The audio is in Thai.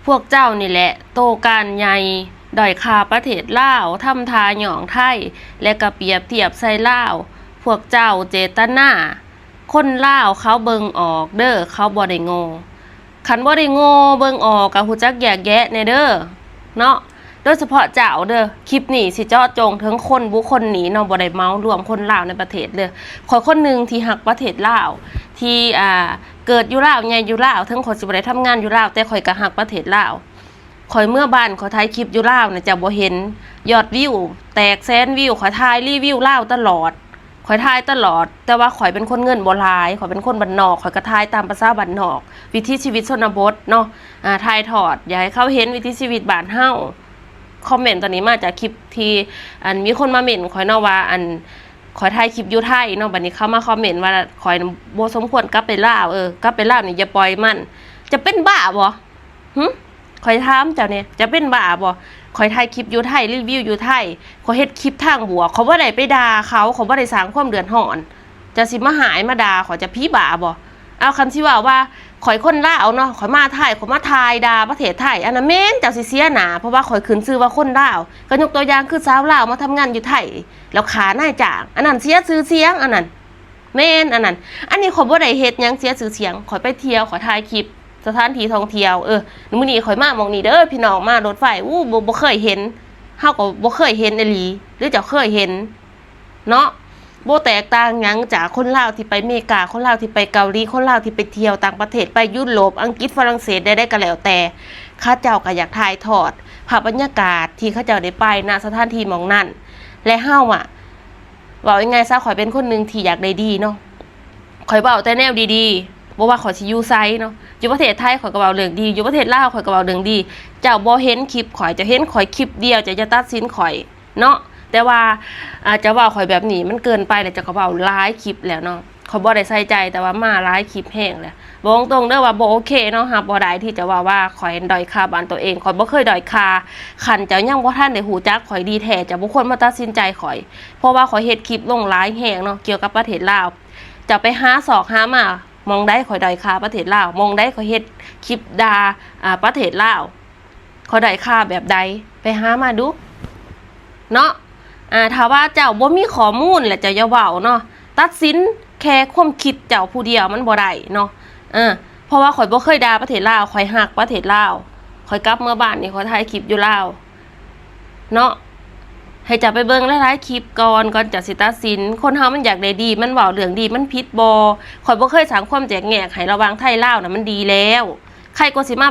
พวกเจ้านี่แหละโตการใหญ่ด้อยค่าประเทศลาวทำทาหยองไทยและก็เปรียบเทียบใส่ลาวพวกเจ้าเจตนาคนลาวเขาเบิ่งออกเด้อเขาบ่ได้โง่คันบ่ได้โง่เบิ่งออกก็ฮู้จักแยกแยะแน่เด้อเนาะโดยเฉพาะเจ้าเด้อคลิปนี้สิเจาะจงถึงคนบุคคลนี้เนาะบ่ได้เมารวมคนลาวในประเทศเด้อขอยคนนึงที่ฮักประเทศลาวที่เกิดอยู่ลาวใหญ่อยู่ลาวถึงข่อยสิบ่ได้ทำงานอยู่ลาวแต่ข่อยก็ฮักประเทศลาวข่อยเมื่อบ้านข่อยถ่ายคลิปอยู่ลาวน่ะจะบ่เห็นยอดวิวแตกแสนวิวข่อยถ่ายรีวิวลาวตลอดข่อยถ่ายตลอดแต่ว่าข่อยเป็นคนเงินบ่หลายข่อยเป็นคนบ้านนอกข่อยก็ถ่ายตามภาษาบ้านนอกวิถีชีวิตชนบทเนาะถ่ายทอดอยากให้เขาเห็นวิถีชีวิตบ้านเฮาคอมเมนต์ตอนนี้มาจากคลิปที่มีคนมาเม้นข่อยเนาะว่าข่อยถ่ายคลิปอยู่ไทยเนาะบัดนี้เขามาคอมเมนต์ว่าข่อยบ่สมควรกลับไปลาวกลับไปลาวนี่อย่าปล่อยมันจะเป็นบ้าบ่ข่อยถามเจ้าเนี่ยจะเป็นบ้าบ่ข่อยถ่ายคลิปอยู่ไทยรีวิวอยู่ไทยข่อยเฮ็ดคลิปทางบวกเขาบ่ได้ไปด่าเขาบ่ได้สร้างความเดือดร้อนจะสิมาหายมาด่าข่อยจะพี่บ้าบ่เอาคันที่ว่าข่อยคนลาวเนาะข่อยมาไทยข่อยมาทายด่าประเทศไทยอันนั้นแม่นเจ้าสิเสียหน้าเพราะว่าข่อยขึ้นชื่อว่าคนลาวก็ยกตัวอย่างคือสาวลาวมาทำงานอยู่ไทยแล้วขานายจ้างอันนั้นเสียชื่อเสียงอันนั้นแม่นอันนี้ข่อยบ่ได้เฮ็ดหยังเสียชื่อเสียงข่อยไปเที่ยวข่อยถ่ายคลิปสถานที่ท่องเที่ยวมื้อนี้ข่อยมาหม้องนี้เด้อพี่น้องมารถไฟบ่เคยเห็นเฮาก็บ่เคยเห็นอีหลีหรือเจ้าเคยเห็นเนาะบ่แตกต่างหยังจากคนลาวที่ไปอเมริกาคนลาวที่ไปเกาหลีคนลาวที่ไปเที่ยวต่างประเทศไปยุโรปอังกฤษฝรั่งเศสได้ก็แล้วแต่ข้าเจ้าก็อยากถ่ายทอดภาพบรรยากาศที่ข้าเจ้าได้ไปณสถานที่หม้องนั้นและเฮาเว้ายังไงซะข่อยเป็นคนนึงที่อยากได้ดีเนาะข่อยเว้าแต่แนวดีๆบ่ว่าข่อยสิอยู่ไสเนาะอยู่ประเทศไทยข่อยก็เว้าเรื่องดีอยู่ประเทศลาวข่อยก็เว้าเรื่องดีเจ้าบ่เห็นคลิปข่อยจะเห็นข่อยคลิปเดียวจะตัดสินข่อยเนาะแต่ว่าอาจจะว่าข่อยแบบนี้มันเกินไปแล้วจะก็เว้าหลายคลิปแล้วเนาะข่อยบ่ได้ใส่ใจแต่ว่ามาหลายคลิปแห้งแล้วบอกตรงเด้อว่าบ่โอเคเนาะบ่ได้ที่จะว่าข่อยด้อยค่าบ้านตัวเองข่อยบ่เคยด้อยค่าคันเจ้ายังบ่ทันได้ฮู้จักข่อยดีแท้จะบ่ควรมาตัดสินใจข่อยเพราะว่าข่อยเฮ็ดคลิปลงหลายแห้งเนาะเกี่ยวกับประเทศลาวจะไปหาศอกหามามองได้ข่อยด้อยค่าประเทศลาวมองได้ข่อยเฮ็ดคลิปด่าประเทศลาวข่อยด้อยค่าแบบใดไปหามาดูเนาะถ้าว่าเจ้าบ่มีข้อมูลแล้วเจ้าอย่าเว้าเนาะตัดสินแค่ความคิดเจ้าผู้เดียวมันบ่ได้เนาะเพราะว่าข่อยบ่เคยด่าประเทศลาวข่อยฮักประเทศลาวข่อยกลับเมื่อบ้านนี่ข่อยถ่ายคลิปอยู่ลาวเนาะให้จับไปเบิ่งหลายๆคลิปก่อนจะสิตัดสินคนเฮามันอยากได้ดีมันเว้าเรื่องดีมันผิดบ่ข่อยบ่เคยสร้างความแตกแยกให้ระหว่างไทยลาวน่ะมันดีแล้วใครก็สิมา